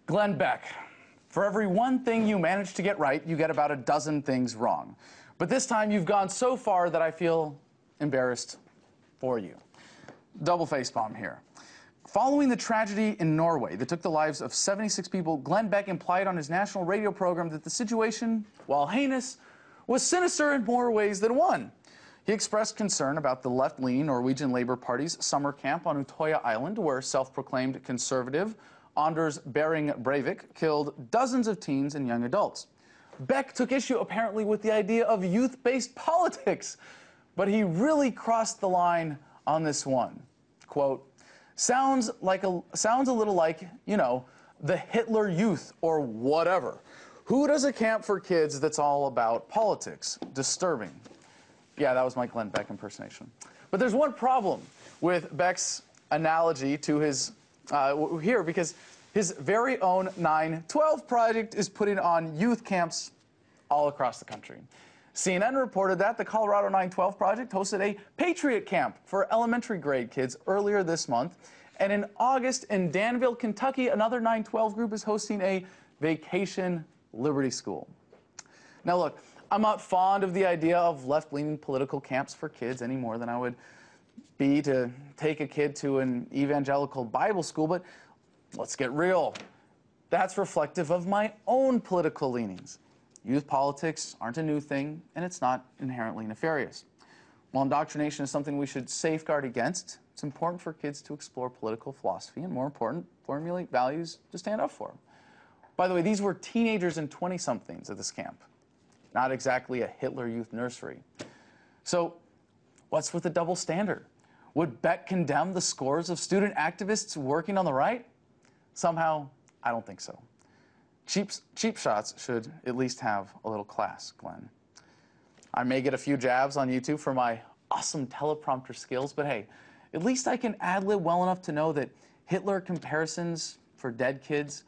Glenn Beck. For every one thing you manage to get right, you get about a dozen things wrong. But this time you've gone so far that I feel embarrassed for you. Double facepalm here. Following the tragedy in Norway that took the lives of 76 people, Glenn Beck implied on his national radio program that the situation, while heinous, was sinister in more ways than one. He expressed concern about the left-leaning Norwegian Labour Party's summer camp on Utøya Island, where self-proclaimed conservative Anders Behring Breivik killed dozens of teens and young adults. Beck took issue apparently with the idea of youth-based politics, but he really crossed the line on this one. Quote, sounds a little like, you know, the Hitler Youth or whatever. Who does a camp for kids that's all about politics? Disturbing. Yeah, that was my Glenn Beck impersonation. But there's one problem with Beck's analogy to his here, because his very own 9/12 project is putting on youth camps all across the country. CNN reported that the Colorado 9/12 project hosted a Patriot Camp for elementary grade kids earlier this month. And in August in Danville, Kentucky, another 9/12 group is hosting a Vacation Liberty School. Now look, I'm not fond of the idea of left-leaning political camps for kids any more than I would be to take a kid to an evangelical Bible school, but let's get real. That's reflective of my own political leanings. Youth politics aren't a new thing, and it's not inherently nefarious. While indoctrination is something we should safeguard against, it's important for kids to explore political philosophy and, more important, formulate values to stand up for. By the way, these were teenagers and 20-somethings at this camp, not exactly a Hitler Youth nursery. So what's with the double standard? Would Beck condemn the scores of student activists working on the right? Somehow, I don't think so. Cheap shots should at least have a little class, Glenn. I may get a few jabs on YouTube for my awesome teleprompter skills, but hey, at least I can ad-lib well enough to know that Hitler comparisons for dead kids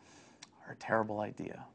are a terrible idea.